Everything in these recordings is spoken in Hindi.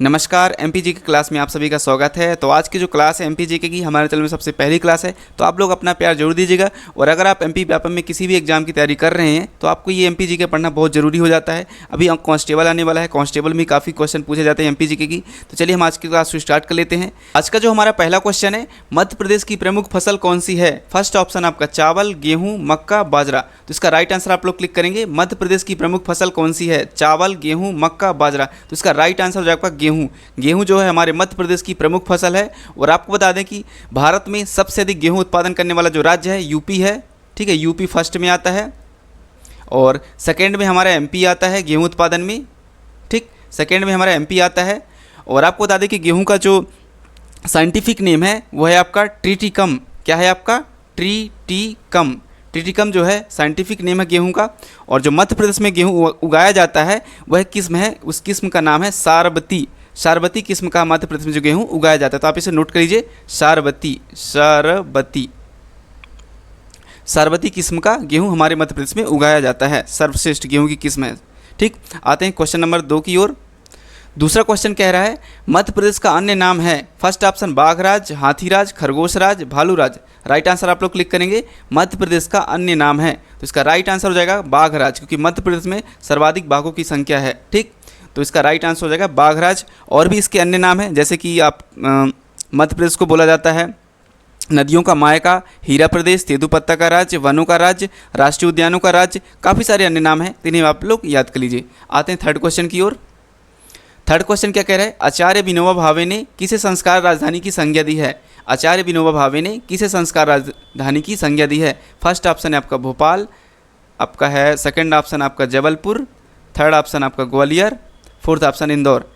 नमस्कार, एमपीजी की क्लास में आप सभी का स्वागत है। तो आज की जो क्लास है एमपीजी की हमारे चैनल में सबसे पहली क्लास है, तो आप लोग अपना प्यार जरूर दीजिएगा। और अगर आप एमपी व्यापम में किसी भी एग्जाम की तैयारी कर रहे हैं तो आपको ये एमपीजी के पढ़ना बहुत ज़रूरी हो जाता है। अभी कांस्टेबल आने वाला है, कांस्टेबल में काफ़ी क्वेश्चन पूछे जाते हैं एमपीजी की। तो चलिए हम आज की क्लास को स्टार्ट कर लेते हैं। आज का जो हमारा पहला क्वेश्चन है, मध्य प्रदेश की प्रमुख फसल कौन सी है? फर्स्ट ऑप्शन आपका चावल, गेहूँ, मक्का, बाजरा। तो इसका राइट आंसर आप लोग क्लिक करेंगे। मध्य प्रदेश की प्रमुख फसल कौन सी है? चावल, गेहूँ, मक्का, बाजरा। तो इसका राइट आंसर हो जाएगा गेहूँ। गेहूँ जो है हमारे मध्य प्रदेश की प्रमुख फसल है। और आपको बता दें कि भारत में सबसे अधिक गेहूं उत्पादन करने वाला जो राज्य है यूपी है। ठीक है, यूपी फर्स्ट में आता है और सेकंड में हमारा एमपी आता है गेहूं उत्पादन में। ठीक, सेकंड में हमारा एमपी आता है। और आपको बता दें कि गेहूं का जो साइंटिफिक नेम है वो है आपका ट्रिटिकम। क्या है आपका? ट्रिटिकम। ट्रिटिकम जो है साइंटिफिक नेम है गेहूं का। और जो मध्य प्रदेश में गेहूं उगाया जाता है वह किस्म है, उस किस्म का नाम है सारबती। सारबती किस्म का मध्य प्रदेश में जो गेहूं उगाया जाता है, तो आप इसे नोट कर लीजिए, सारबती। सारबती सारबती किस्म का गेहूं हमारे मध्य प्रदेश में उगाया जाता है, सर्वश्रेष्ठ गेहूं की किस्म है। ठीक, आते हैं क्वेश्चन नंबर 2 की ओर। दूसरा क्वेश्चन कह रहा है मध्य प्रदेश का अन्य नाम है। फर्स्ट ऑप्शन बाघराज, हाथीराज, खरगोशराज, भालूराज। राइट आंसर आप लोग क्लिक करेंगे। मध्य प्रदेश का अन्य नाम है, तो इसका राइट आंसर हो जाएगा बाघराज, क्योंकि मध्य प्रदेश में सर्वाधिक बाघों की संख्या है। ठीक, तो इसका राइट आंसर हो जाएगा बाघराज। और भी इसके अन्य नाम हैं, जैसे कि आप मध्य प्रदेश को बोला जाता है नदियों का मायका, हीरा प्रदेश, तेंदुपत्ता का राज्य, वनों का राज्य, राष्ट्रीय उद्यानों का राज्य। काफ़ी सारे अन्य नाम हैं, इन्हें आप लोग याद कर लीजिए। आते हैं थर्ड क्वेश्चन की ओर। थर्ड क्वेश्चन क्या कह रहा है? आचार्य विनोबा भावे ने किसे संस्कार राजधानी की संज्ञा दी है? आचार्य विनोबा भावे ने किसे संस्कार राजधानी की संज्ञा दी है? फर्स्ट ऑप्शन है आपका भोपाल, आपका है सेकंड ऑप्शन आपका जबलपुर, थर्ड ऑप्शन आपका ग्वालियर, फोर्थ ऑप्शन इंदौर।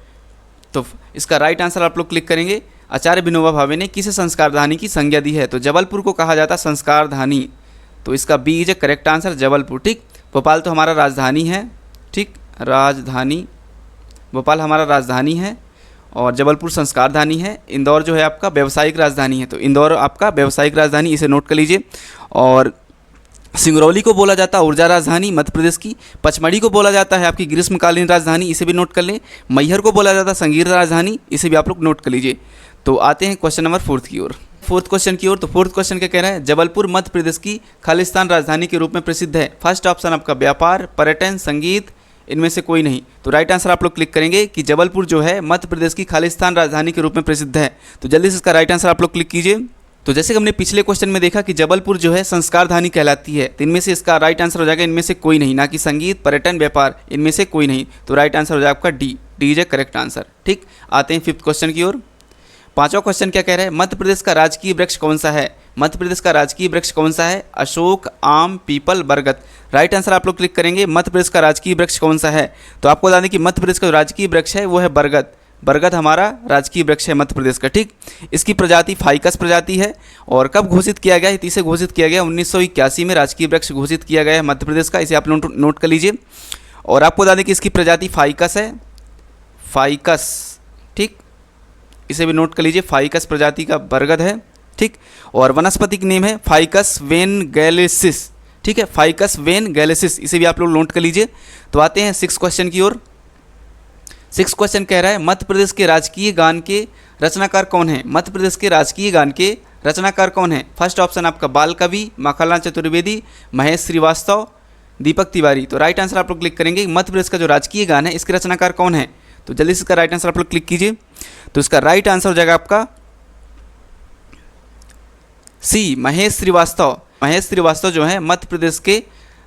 तो इसका राइट आंसर आप लोग क्लिक करेंगे। आचार्य विनोबा भावे ने किसे संस्कार धानी की संज्ञा दी है? तो जबलपुर को कहा जाता है संस्कार धानी, तो इसका B is a correct answer, Jabalpur. ठीक, भोपाल तो हमारा राजधानी है। ठीक, राजधानी, भोपाल हमारा राजधानी है और जबलपुर संस्कार धानी है। इंदौर जो है आपका व्यावसायिक राजधानी है, तो इंदौर आपका व्यावसायिक राजधानी, इसे नोट कर लीजिए। और सिंगरौली को बोला जाता है ऊर्जा राजधानी मध्य प्रदेश की। पचमढ़ी को बोला जाता है आपकी ग्रीष्मकालीन राजधानी, इसे भी नोट कर लें। मैहर को बोला जाता है संगीत राजधानी, इसे भी आप लोग नोट कर लीजिए। तो आते हैं क्वेश्चन नंबर 4 की ओर। फोर्थ क्वेश्चन की ओर। तो फोर्थ क्वेश्चन क्या कह रहा है? जबलपुर मध्य प्रदेश की खालिस्तान राजधानी के रूप में प्रसिद्ध है। फर्स्ट ऑप्शन आपका व्यापार, पर्यटन, संगीत, इनमें से कोई नहीं। तो राइट आंसर आप लोग क्लिक करेंगे कि जबलपुर जो है मध्य प्रदेश की खालिस्तान राजधानी के रूप में प्रसिद्ध है। तो जल्दी से इसका राइट आंसर आप लोग क्लिक कीजिए। तो जैसे कि हमने पिछले क्वेश्चन में देखा कि जबलपुर जो है संस्कारधानी कहलाती है, तो इनमें से इसका राइट आंसर हो जाएगा इनमें से कोई नहीं, ना कि संगीत, पर्यटन, व्यापार, इनमें से कोई नहीं। तो राइट आंसर हो जाएगा आपका D. D is a correct answer. ठीक, आते हैं फिफ्थ क्वेश्चन की ओर। पांचवा क्वेश्चन क्या कह रहा है? मध्य प्रदेश का राजकीय वृक्ष कौन सा है? मध्य प्रदेश का राजकीय वृक्ष कौन सा है? अशोक, आम, पीपल, बरगद। राइट आंसर आप लोग क्लिक करेंगे। मध्य प्रदेश का राजकीय वृक्ष कौन सा है? तो आपको बता दें कि मध्य प्रदेश का राजकीय वृक्ष है वो है बरगद। बरगद हमारा राजकीय वृक्ष है मध्य प्रदेश का। ठीक, इसकी प्रजाति फाइकस प्रजाति है। और कब घोषित किया गया है? इसे घोषित किया गया 1981 में राजकीय वृक्ष घोषित किया गया है मध्य प्रदेश का, इसे आप लोग नोट कर लीजिए। और आपको बता दें कि इसकी प्रजाति फाइकस है, फाइकस। ठीक, इसे भी नोट कर लीजिए, फाइकस प्रजाति का बरगद है। ठीक, और वनस्पतिक नेम है फाइकस वेनगैलेसिस। ठीक है, फाइकस वेनगैलेसिस, इसे भी आप लोग नोट कर लीजिए। तो आते हैं 6 क्वेश्चन की ओर। 6 क्वेश्चन कह रहा है मध्य प्रदेश के राजकीय गान के रचनाकार कौन है? मध्य प्रदेश के राजकीय गान के रचनाकार कौन है? फर्स्ट ऑप्शन आपका बाल कवि, माखनलाल चतुर्वेदी, महेश श्रीवास्तव, दीपक तिवारी। तो राइट आंसर आप लोग क्लिक करेंगे। मध्य प्रदेश का जो राजकीय गान है इसके रचनाकार कौन है? तो जल्दी से इसका राइट आंसर आप लोग क्लिक कीजिए। तो इसका राइट आंसर हो जाएगा आपका सी, महेश श्रीवास्तव। महेश श्रीवास्तव जो है मध्य प्रदेश के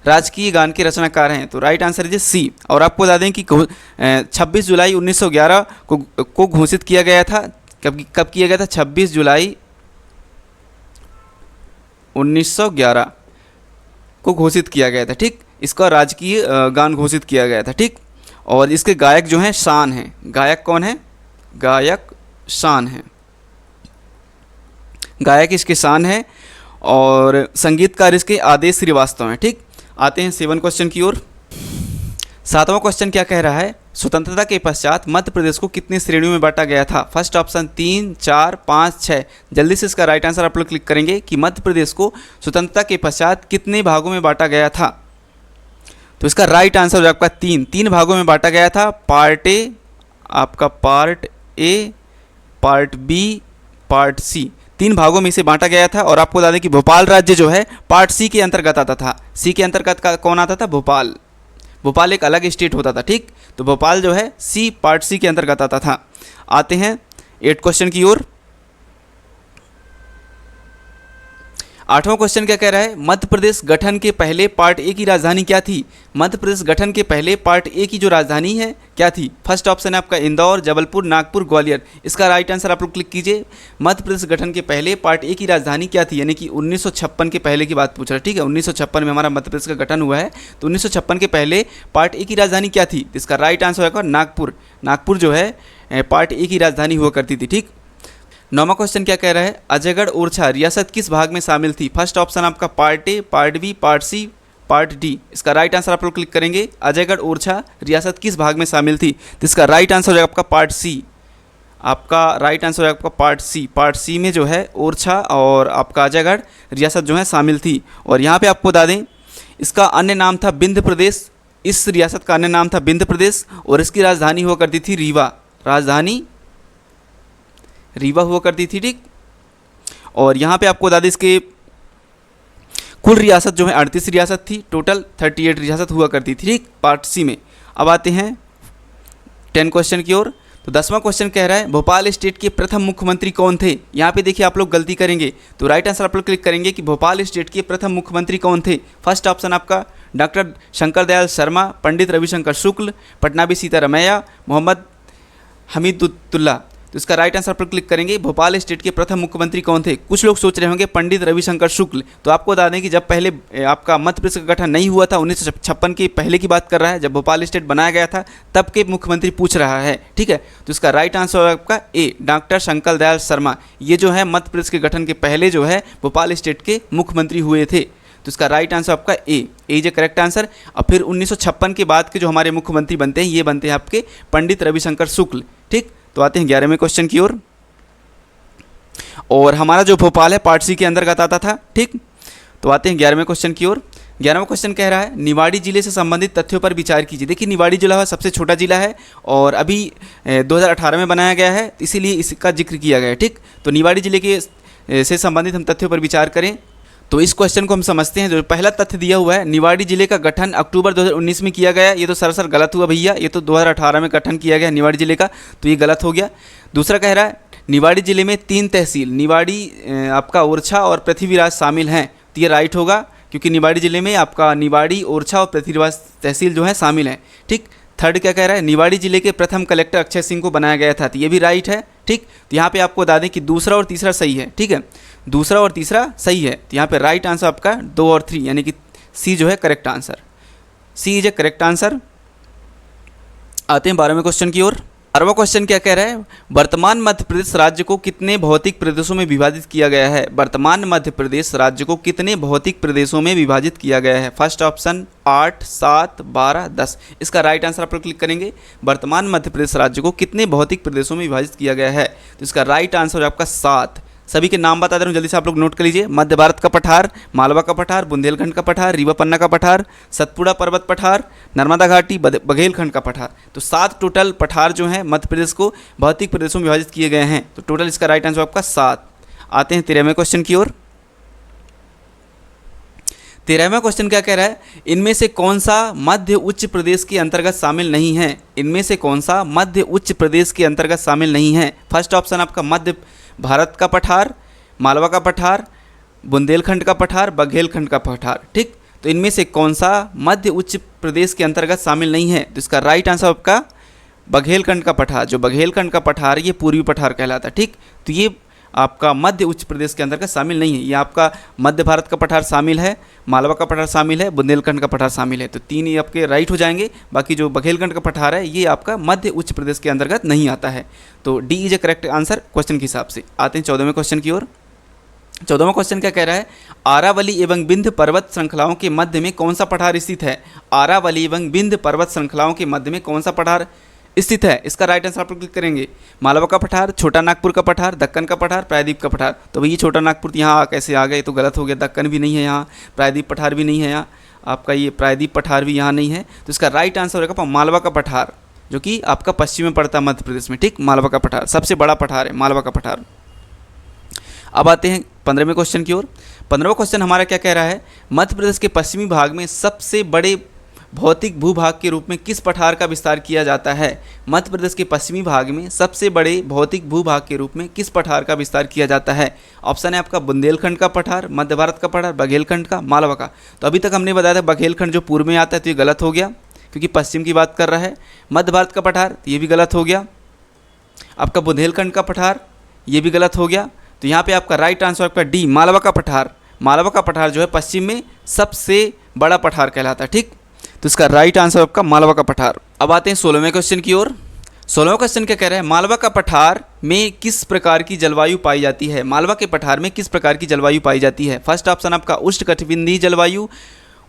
राजकीय गान के रचनाकार हैं। तो राइट आंसर है सी। और आपको बता दें कि 26 जुलाई 1911 को घोषित किया गया था। कब किया गया था? 26 जुलाई 1911 को घोषित किया गया था। ठीक, इसका राजकीय गान घोषित किया गया था। ठीक, और इसके गायक जो हैं शान हैं। गायक कौन है? गायक शान है, गायक इसके शान है। और संगीतकार इसके आदेश श्रीवास्तव हैं। ठीक, आते हैं 7 क्वेश्चन की ओर। 7वां क्वेश्चन क्या कह रहा है? स्वतंत्रता के पश्चात मध्य प्रदेश को कितनी श्रेणियों में बांटा गया था? First option 3, 4, 5, 6। जल्दी से इसका राइट आंसर आप लोग क्लिक करेंगे कि मध्य प्रदेश को स्वतंत्रता के पश्चात कितने भागों में बांटा गया था? तो इसका राइट आंसर हो आपका 3 भागों में बांटा गया था। पार्टे, आपका part A, part B, part C, 3 भागों में इसे बांटा गया था। और आपको बता दें कि भोपाल राज्य जो है पार्ट सी के अंतर्गत आता था। सी के अंतर्गत का कौन आता था? भोपाल। भोपाल एक अलग स्टेट होता था, ठीक। तो भोपाल जो है सी, पार्ट सी के अंतर्गत आता था। आते हैं 8 क्वेश्चन की ओर। 8वां क्वेश्चन क्या कह रहा है? मध्य प्रदेश गठन के पहले पार्ट ए की राजधानी क्या थी? मध्य प्रदेश गठन के पहले पार्ट ए की जो राजधानी है क्या थी? फर्स्ट ऑप्शन है आपका इंदौर, जबलपुर, नागपुर, ग्वालियर। इसका राइट आंसर आप लोग क्लिक कीजिए। मध्य प्रदेश गठन के पहले पार्ट ए की राजधानी क्या थी? यानी कि 1956 के पहले की बात पूछ रहा है, ठीक है। 1956 में हमारा मध्य प्रदेश का गठन हुआ है, तो 1956 के पहले पार्ट ए की राजधानी क्या थी? इसका राइट आंसर होगा नागपुर। नागपुर जो है पार्ट ए की राजधानी हुआ करती थी, ठीक। 9वां क्वेश्चन क्या कह रहा है? अजयगढ़ ओरछा रियासत किस भाग में शामिल थी? फर्स्ट ऑप्शन आपका part A, part B, part C, part D. इसका राइट आंसर आप लोग क्लिक करेंगे। अजयगढ़ ओरछा रियासत किस भाग में शामिल थी? तो इसका राइट आंसर हो जाएगा आपका पार्ट सी। आपका राइट आंसर हो जाएगा आपका पार्ट सी। पार्ट सी में जो है ओरछा और आपका अजयगढ़ रियासत जो है शामिल थी। और यहाँ पे आपको बता दें इसका अन्य नाम था विंध्य प्रदेश। इस रियासत का अन्य नाम था विंध्य प्रदेश और इसकी राजधानी हुआ करती थी रीवा। राजधानी रीवा हुआ करती थी, ठीक। और यहाँ पे आपको बता दें इसके कुल रियासत जो है 38 रियासत थी, टोटल 38 रियासत हुआ करती थी, ठीक, पार्ट सी में। अब आते हैं 10 क्वेश्चन की ओर। तो 10वां क्वेश्चन कह रहा है भोपाल स्टेट के प्रथम मुख्यमंत्री कौन थे? यहाँ पे देखिए आप लोग गलती करेंगे, तो राइट आंसर आप लोग क्लिक करेंगे कि भोपाल स्टेट के प्रथम मुख्यमंत्री कौन थे। फर्स्ट ऑप्शन आपका डॉक्टर शंकर दयाल शर्मा, पंडित रविशंकर शुक्ल, पटनाबी सीतारमैया, मोहम्मद हमीदुल्ला। तो इसका राइट आंसर पर क्लिक करेंगे। भोपाल स्टेट के प्रथम मुख्यमंत्री कौन थे? कुछ लोग सोच रहे होंगे पंडित रविशंकर शुक्ल। तो आपको बता दें कि जब पहले आपका मध्य प्रदेश का गठन नहीं हुआ था, 1956 के पहले की बात कर रहा है, जब भोपाल स्टेट बनाया गया था तब के मुख्यमंत्री पूछ रहा है, ठीक है। तो इसका राइट आंसर होगा आपका ए, डॉक्टर शंकर दयाल शर्मा। ये जो है मध्य प्रदेश के गठन के पहले जो है भोपाल स्टेट के मुख्यमंत्री हुए थे। तो इसका राइट आंसर आपका ए इज ए करेक्ट आंसर। और फिर 1956 के बाद के जो हमारे मुख्यमंत्री बनते हैं ये बनते हैं आपके पंडित रविशंकर शुक्ल, ठीक। तो आते हैं 11वें क्वेश्चन की ओर। और हमारा जो भोपाल है पार्ट सी के अंतर्गत आता था, ठीक। तो आते हैं 11वें क्वेश्चन की ओर। 11वां क्वेश्चन कह रहा है निवाड़ी जिले से संबंधित तथ्यों पर विचार कीजिए। देखिए निवाड़ी जिला है सबसे छोटा जिला है और अभी 2018 में बनाया गया है, इसीलिए इसका जिक्र किया गया है, ठीक। तो निवाड़ी जिले के से संबंधित हम तथ्यों पर विचार करें तो इस क्वेश्चन को हम समझते हैं। जो पहला तथ्य दिया हुआ है निवाड़ी जिले का गठन अक्टूबर 2019 में किया गया, ये तो सरासर गलत हुआ भैया। ये तो 2018 में गठन किया गया निवाड़ी जिले का, तो ये गलत हो गया। दूसरा कह रहा है निवाड़ी जिले में 3 तहसील निवाड़ी, आपका ओरछा और पृथ्वीराज शामिल हैं, तो ये राइट होगा क्योंकि निवाड़ी जिले में आपका निवाड़ी, ओरछा और पृथ्वीराज तहसील जो है शामिल हैं, ठीक। थर्ड क्या कह रहा है निवाड़ी जिले के प्रथम कलेक्टर अक्षय सिंह को बनाया गया था, तो ये भी राइट है, ठीक। तो यहाँ पे आपको बता दें कि दूसरा और तीसरा सही है, ठीक है। दूसरा और तीसरा सही है, तो यहाँ पे राइट आंसर आपका 2 और 3 यानी कि सी जो है correct answer. C is a correct answer. आते हैं 12वें क्वेश्चन की ओर। 12वां क्वेश्चन क्या कह रहा है वर्तमान मध्य प्रदेश राज्य को कितने भौतिक प्रदेशों में विभाजित किया गया है? वर्तमान मध्य प्रदेश राज्य को कितने भौतिक प्रदेशों में विभाजित किया गया है? First option 8, 7, 12, 10। इसका राइट आंसर आप लोग क्लिक करेंगे। वर्तमान मध्य प्रदेश राज्य को कितने भौतिक प्रदेशों में विभाजित किया गया है? तो इसका राइट आंसर आपका 7। सभी के नाम बता दे रहा हूँ, जल्दी से आप लोग नोट कर लीजिए। मध्य भारत का पठार, मालवा का पठार, बुंदेलखंड का पठार, रीवा पन्ना का पठार, सतपुड़ा पर्वत पठार, नर्मदा घाटी, बघेलखंड का पठार। तो 7 टोटल पठार जो हैं मध्य प्रदेश को भौतिक प्रदेशों में विभाजित किए गए हैं। तो टोटल इसका राइट आंसर आपका 7। आते हैं 13वें क्वेश्चन की ओर। 13वां क्वेश्चन क्या कह रहा है इनमें से कौन सा मध्य उच्च प्रदेश के अंतर्गत शामिल नहीं है? इनमें से कौन सा मध्य उच्च प्रदेश के अंतर्गत शामिल नहीं है? फर्स्ट ऑप्शन आपका मध्य भारत का पठार, मालवा का पठार, बुंदेलखंड का पठार, बघेलखंड का पठार, ठीक। तो इनमें से कौन सा मध्य उच्च प्रदेश के अंतर्गत शामिल नहीं है? तो इसका राइट आंसर आपका बघेलखंड का पठार। जो बघेलखंड का पठार ये पूर्वी पठार कहलाता है, ठीक। तो ये आपका मध्य उच्च प्रदेश के अंतर्गत शामिल नहीं है। ये आपका मध्य भारत का पठार शामिल है, मालवा का पठार शामिल है, बुंदेलखंड का पठार शामिल है। तो 3 ये आपके राइट हो जाएंगे। बाकी जो बघेलखंड का पठार है ये आपका मध्य उच्च प्रदेश के अंतर्गत नहीं आता है। तो D is a correct answer question के हिसाब से। आते हैं 14वें क्वेश्चन की ओर। 14वां क्वेश्चन क्या कह रहा है आरावली एवं विंध्य पर्वत श्रृंखलाओं के मध्य में कौन सा पठार स्थित है? आरावली एवं विंध्य पर्वत श्रृंखलाओं के मध्य में कौन सा पठार स्थित है? इसका राइट आंसर आप लोग क्लिक करेंगे। मालवा का पठार, छोटा नागपुर का पठार, दक्कन का पठार, प्रायद्वीप का पठार। तो भैया छोटा नागपुर यहाँ कैसे आ गए? तो गलत हो गया। दक्कन भी नहीं है यहाँ, प्रायद्वीप पठार भी नहीं है यहाँ, आपका ये प्रायद्वीप पठार भी यहाँ नहीं है। तो इसका राइट आंसर होगा मालवा का पठार। जो कि आपका पश्चिम में पड़ता है मध्य प्रदेश में, ठीक। मालवा का पठार सबसे बड़ा पठार है, मालवा का पठार। अब आते हैं 15वें क्वेश्चन की ओर। 15वां क्वेश्चन हमारा क्या कह रहा है, मध्य प्रदेश के पश्चिमी भाग में सबसे बड़े भौतिक भूभाग के रूप में किस पठार का विस्तार किया जाता है। मध्य प्रदेश के पश्चिमी भाग में सबसे बड़े भौतिक भूभाग के रूप में किस पठार का विस्तार किया जाता है। ऑप्शन है आपका बुंदेलखंड का पठार, मध्य भारत का पठार, बघेलखंड का, मालवा का। तो अभी तक हमने बताया था बघेलखंड जो पूर्व में आता है, तो ये गलत हो गया क्योंकि पश्चिम की बात कर रहा है। मध्य भारत का पठार, तो ये भी गलत हो गया। आपका बुंदेलखंड का पठार, ये भी गलत हो गया। तो यहाँ पे आपका राइट आंसर आपका डी, मालवा का पठार। मालवा का पठार जो है पश्चिम में सबसे बड़ा पठार कहलाता है, ठीक। तो इसका राइट आंसर आपका मालवा का पठार। अब आते हैं 16वें क्वेश्चन की ओर। 16वां क्वेश्चन क्या कह रहा है, मालवा का पठार में किस प्रकार की जलवायु पाई जाती है। मालवा के पठार में किस प्रकार की जलवायु पाई जाती है। फर्स्ट ऑप्शन आपका उष्णकटिबंधीय जलवायु,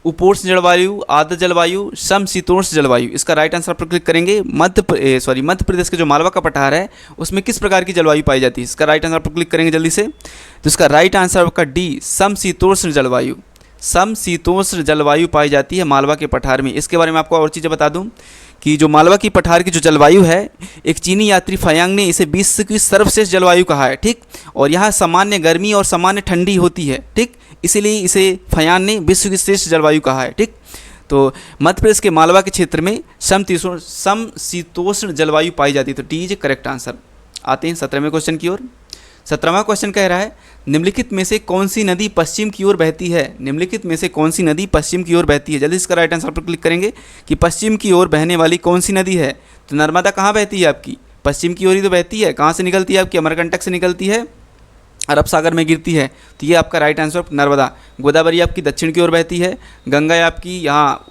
उपोष्ण जलवायु, आर्द्र जलवायु, समशीतोष्ण जलवायु। इसका राइट आंसर पर क्लिक करेंगे। मध्य प्रदेश के जो मालवा का पठार है उसमें किस प्रकार की जलवायु पाई जाती है। इसका राइट आंसर पर क्लिक करेंगे जल्दी से। तो इसका राइट आंसर आपका डी, समशीतोष्ण जलवायु। समशीतोष्ण जलवायु पाई जाती है मालवा के पठार में। इसके बारे में आपको और चीज़ें बता दूं कि जो मालवा की पठार की जो जलवायु है, एक चीनी यात्री फयांग ने इसे विश्व की सर्वश्रेष्ठ जलवायु कहा है, ठीक। और यहाँ सामान्य गर्मी और सामान्य ठंडी होती है, ठीक। इसीलिए इसे फयांग ने विश्व की श्रेष्ठ जलवायु कहा है, ठीक। तो मध्य प्रदेश के मालवा के क्षेत्र में समशीतोष्ण जलवायु पाई जाती है। तो डी इज करेक्ट आंसर। आते हैं 17वें क्वेश्चन की ओर। 17वां क्वेश्चन कह रहा है, निम्नलिखित में से कौन सी नदी पश्चिम की ओर बहती है। निम्नलिखित में से कौन सी नदी पश्चिम की ओर बहती है। जल्दी इसका राइट आंसर पर क्लिक करेंगे कि पश्चिम की ओर बहने वाली कौन सी नदी है। तो नर्मदा कहाँ बहती है आपकी, पश्चिम की ओर ही तो बहती है। कहाँ से निकलती है आपकी, अमरकंटक से निकलती है, अरब सागर में गिरती है। तो ये आपका राइट आंसर नर्मदा। गोदावरी आपकी दक्षिण की ओर बहती है। गंगा आपकी यहाँ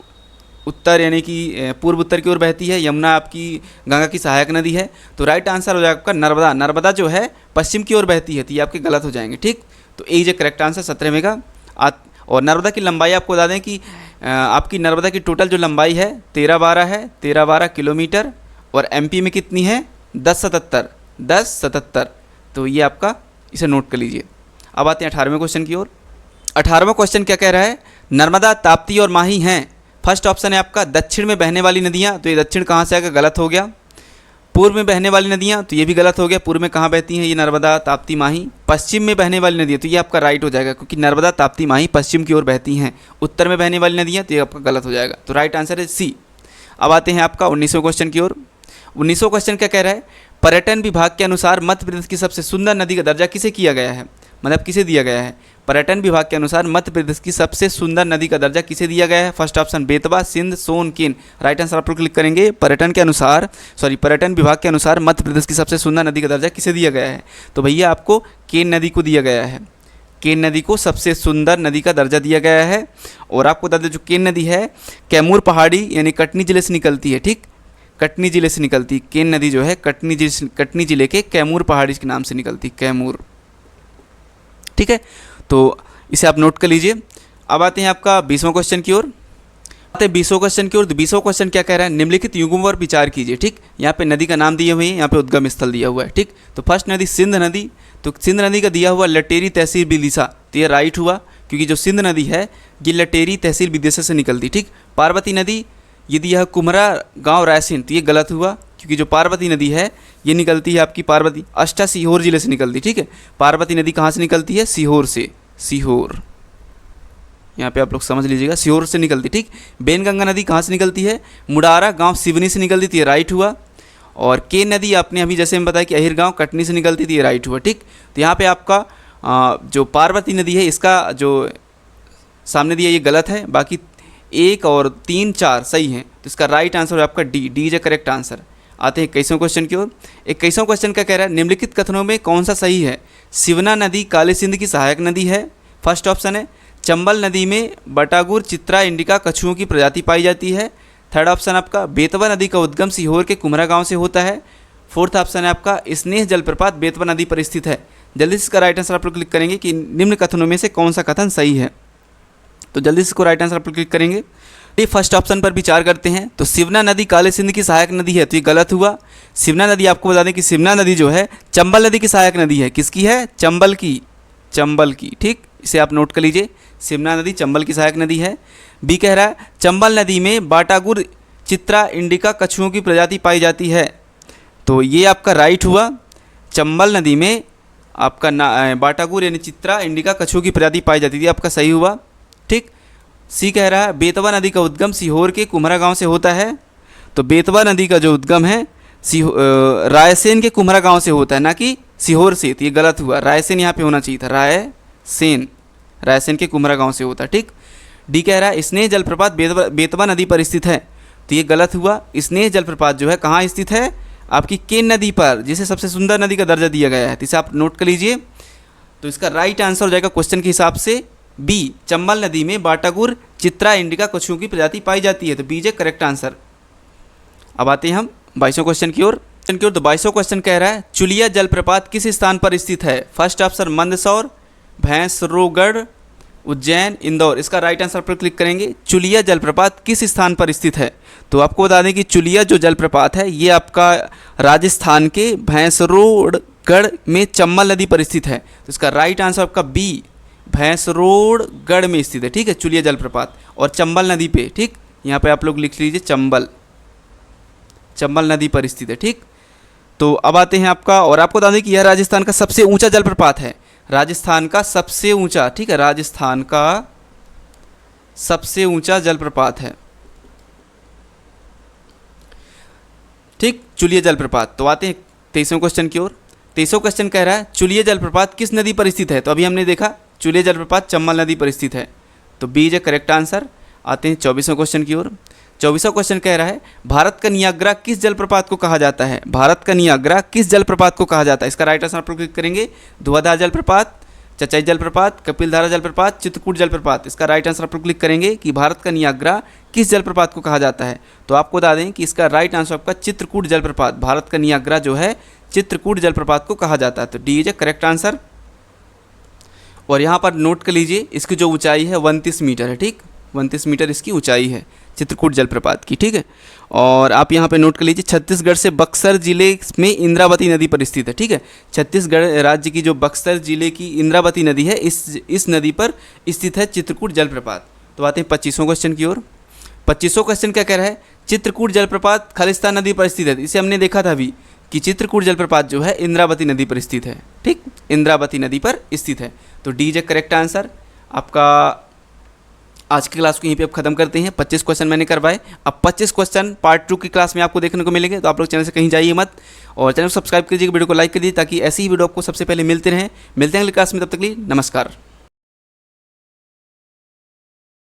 उत्तर यानी कि पूर्व उत्तर की ओर बहती है। यमुना आपकी गंगा की सहायक नदी है। तो राइट आंसर हो जाएगा आपका नर्मदा। नर्मदा जो है पश्चिम की ओर बहती है, तो ये आपके गलत हो जाएंगे, ठीक। तो ए इज करेक्ट आंसर 17वें का। और नर्मदा की लंबाई आपको बता दें कि आपकी नर्मदा की टोटल जो लंबाई है 13-12 है, 13-12 किलोमीटर। और एमपी में कितनी है, 10-77। तो ये आपका इसे नोट कर लीजिए। अब आते हैं 18वें क्वेश्चन की ओर। 18वां क्वेश्चन क्या कह रहा है, नर्मदा, ताप्ती और माही हैं। फर्स्ट ऑप्शन है आपका दक्षिण में बहने वाली नदियाँ। तो ये दक्षिण कहाँ से आएगा, गलत हो गया। पूर्व में बहने वाली नदियाँ, तो ये भी गलत हो गया। पूर्व में कहाँ बहती हैं, ये नर्मदा, ताप्ती, माही। पश्चिम में बहने वाली नदियाँ, तो ये आपका राइट हो जाएगा क्योंकि नर्मदा, ताप्ती, माही पश्चिम की ओर बहती हैं। उत्तर में बहने वाली नदियाँ, तो ये आपका गलत हो जाएगा। तो राइट आंसर है सी। अब आते हैं आपका 19वें क्वेश्चन की ओर। 19वां क्वेश्चन क्या कह रहा है, पर्यटन विभाग के अनुसार मध्य प्रदेश की सबसे सुंदर नदी का दर्जा किसे किया गया है। मतलब किसे दिया गया है। पर्यटन विभाग के अनुसार मध्य प्रदेश की सबसे सुंदर नदी का दर्जा किसे दिया गया है। फर्स्ट ऑप्शन बेतवा, सिंध, सोन, केन। राइट आंसर आप लोग क्लिक करेंगे। पर्यटन विभाग के अनुसार मध्य प्रदेश की सबसे सुंदर नदी का दर्जा किसे दिया गया है। तो भैया आपको केन नदी को दिया गया है। केन नदी को सबसे सुंदर नदी का दर्जा दिया गया है। और आपको बता दें जो केन नदी है कैमूर पहाड़ी यानी कटनी जिले से निकलती है, ठीक। कटनी जिले से निकलती केन नदी जो है कटनी जिले के कैमूर पहाड़ी के नाम से निकलती, कैमूर, ठीक है। तो इसे आप नोट कर लीजिए। अब आते हैं आपका 20वां क्वेश्चन की ओर। आते हैं 20वां क्वेश्चन की ओर। तो 20वां क्वेश्चन क्या कह रहा है, निम्नलिखित युगों पर विचार कीजिए, ठीक। यहाँ पे नदी का नाम दिए हुए हैं, यहाँ पे उद्गम स्थल दिया हुआ है, ठीक। तो फर्स्ट नदी सिंध नदी। तो सिंध नदी का दिया हुआ लटेरी तहसील बिदिशा। तो ये राइट हुआ क्योंकि जो सिंध नदी है ये लटेरी तहसील बिदिशा से निकलती, ठीक। पार्वती नदी ये दिया है कुमरा गाँव रायसेन। तो ये गलत हुआ क्योंकि जो पार्वती नदी है ये निकलती है आपकी पार्वती अष्टा सीहोर जिले से निकलती, ठीक है। पार्वती नदी कहाँ से निकलती है, सीहोर से। सीहोर यहाँ पे आप लोग समझ लीजिएगा, सीहोर से निकलती, ठीक। बेनगंगा नदी कहाँ से निकलती है, मुडारा गांव सिवनी से निकलती थी, ये राइट हुआ। और केन नदी आपने अभी जैसे हम बताया कि अहिर गांव कटनी से निकलती थी, ये राइट हुआ, ठीक। तो यहाँ पे आपका जो पार्वती नदी है इसका जो सामने दिया ये गलत है, बाकी 1 और 3, 4 सही हैं। तो इसका राइट आंसर है आपका D, D is a correct answer. आते हैं 21वें क्वेश्चन की ओर। 21वां क्वेश्चन क्या कह रहा है, निम्नलिखित कथनों में कौन सा सही है। सिवना नदी काली सिंध की सहायक नदी है। फर्स्ट ऑप्शन है चंबल नदी में बटागुर, चित्रा, इंडिका कछुओं की प्रजाति पाई जाती है। थर्ड ऑप्शन आपका बेतवा नदी का उद्गम सीहोर के कुमरा गांव से होता है। फोर्थ ऑप्शन है आपका स्नेह जलप्रपात बेतवा नदी पर स्थित है। जल्दी से इसका राइट आंसर आप लोग क्लिक करेंगे कि निम्न कथनों में से कौन सा कथन सही है। तो जल्दी से इसको राइट आंसर आप लोग क्लिक करेंगे। ये फर्स्ट ऑप्शन पर विचार करते हैं। तो सिवना नदी काले सिंध की सहायक नदी है, तो ये गलत हुआ। सिवना नदी आपको बता दें कि सिवना नदी जो है चंबल नदी की सहायक नदी है। किसकी है, चंबल की, चंबल की, ठीक। इसे आप नोट कर लीजिए, सिवना नदी चंबल की सहायक नदी है। बी कह रहा है चंबल नदी में बाटागुर, चित्रा इंडिका कछुओं की प्रजाति पाई जाती है? तो ये आपका राइट हुआ। चंबल नदी में आपका बाटागुर यानी चित्रा इंडिका कछुओं की प्रजाति पाई जाती थी, आपका सही हुआ। ठीक। सी कह रहा है बेतवा नदी का उद्गम सीहोर के कुम्हरा गांव से होता है। तो बेतवा नदी का जो उद्गम है रायसेन के कुम्हरा गांव से होता है, ना कि सीहोर से। तो ये गलत हुआ, रायसेन यहाँ पे होना चाहिए था, रायसेन के कुम्हरा गांव से होता है। ठीक। डी कह रहा है स्नेह जलप्रपात बेतवा नदी पर स्थित है। तो ये गलत हुआ। स्नेह जलप्रपात जो है कहाँ स्थित है? आपकी केन नदी पर, जिसे सबसे सुंदर नदी का दर्जा दिया गया है। तो इसे आप नोट कर लीजिए। तो इसका राइट आंसर हो जाएगा क्वेश्चन के हिसाब से बी, चंबल नदी में बाटागुर चित्रा इंडिका कछुओं की प्रजाति पाई जाती है। तो बी इज करेक्ट आंसर। अब आते हैं हम 22वें क्वेश्चन की ओर। तो 22वां क्वेश्चन कह रहा है चुलिया जलप्रपात किस स्थान पर स्थित है? First option Mandsaur, Bhainsrorgarh, Ujjain, Indore. इसका राइट आंसर पर क्लिक करेंगे। चुलिया जलप्रपात किस स्थान पर स्थित है? तो आपको बता दें कि चुलिया जो जलप्रपात है ये आपका राजस्थान के भैंसरोगढ़ में चंबल नदी पर स्थित है। तो इसका राइट आंसर आपका बी, भैंसरोगढ़ में स्थित है। ठीक है, चुलिया जलप्रपात और चंबल नदी पे। ठीक, यहाँ पे आप लोग लिख लीजिए चंबल नदी पर स्थित है। ठीक। तो अब आते हैं आपका, और आपको बता दें कि यह राजस्थान का सबसे ऊंचा जलप्रपात है। राजस्थान का सबसे ऊंचा, ठीक है, राजस्थान का सबसे ऊंचा जलप्रपात है। ठीक, चुलिया जलप्रपात। तो आते हैं 23वें क्वेश्चन की ओर। 23वां क्वेश्चन कह रहा है चुलिया जलप्रपात किस नदी पर स्थित है? तो अभी हमने देखा चुलिया जलप्रपात चंबल नदी पर स्थित है। तो बी इज करेक्ट आंसर। आते हैं 24वें क्वेश्चन की ओर। 24वां क्वेश्चन कह रहा है भारत का नियाग्रा किस जलप्रपात को कहा जाता है? भारत का नियाग्रा किस जलप्रपात को कहा जाता है? इसका राइट आंसर पर क्लिक करेंगे। धुआंधार जलप्रपात, चचाई जलप्रपात, कपिलधारा जलप्रपात, चित्रकूट जलप्रपात। इसका राइट आंसर पर क्लिक करेंगे कि भारत का नियाग्रा किस जलप्रपात को कहा जाता है। तो आपको बता दें कि इसका राइट आंसर आपका चित्रकूट जलप्रपात, भारत का नियाग्रा जो है चित्रकूट जलप्रपात को कहा जाता है। तो D is a correct answer. और यहाँ पर नोट कर लीजिए इसकी जो ऊंचाई है 29 मीटर है। ठीक, 29 मीटर इसकी ऊंचाई है चित्रकूट जलप्रपात की। ठीक है, और आप यहाँ पे नोट कर लीजिए छत्तीसगढ़ से बक्सर जिले में इंद्रावती नदी पर स्थित है। ठीक है, छत्तीसगढ़ राज्य की जो बक्सर जिले की इंद्रावती नदी है इस नदी पर स्थित है चित्रकूट जलप्रपात। तो आते हैं 25वें क्वेश्चन की ओर। 25वां क्वेश्चन क्या कह रहा है चित्रकूट जलप्रपात खालिस्तान नदी पर स्थित है। इसे हमने देखा था अभी कि चित्रकूट जलप्रपात जो है इंद्रावती नदी पर स्थित है। ठीक, इंद्रावती नदी पर स्थित है। तो D is a correct answer आपका। आज की क्लास को यहीं पे अब खत्म करते हैं। 25 क्वेश्चन मैंने करवाए। अब 25 क्वेश्चन पार्ट 2 की क्लास में आपको देखने को मिलेंगे। तो आप लोग चैनल से कहीं जाइए मत, और चैनल को सब्सक्राइब कीजिए, वीडियो को लाइक कीजिए, ताकि ऐसी ही वीडियो आपको सबसे पहले मिलते रहें। मिलते हैं अगली क्लास में, तब तक के लिए नमस्कार।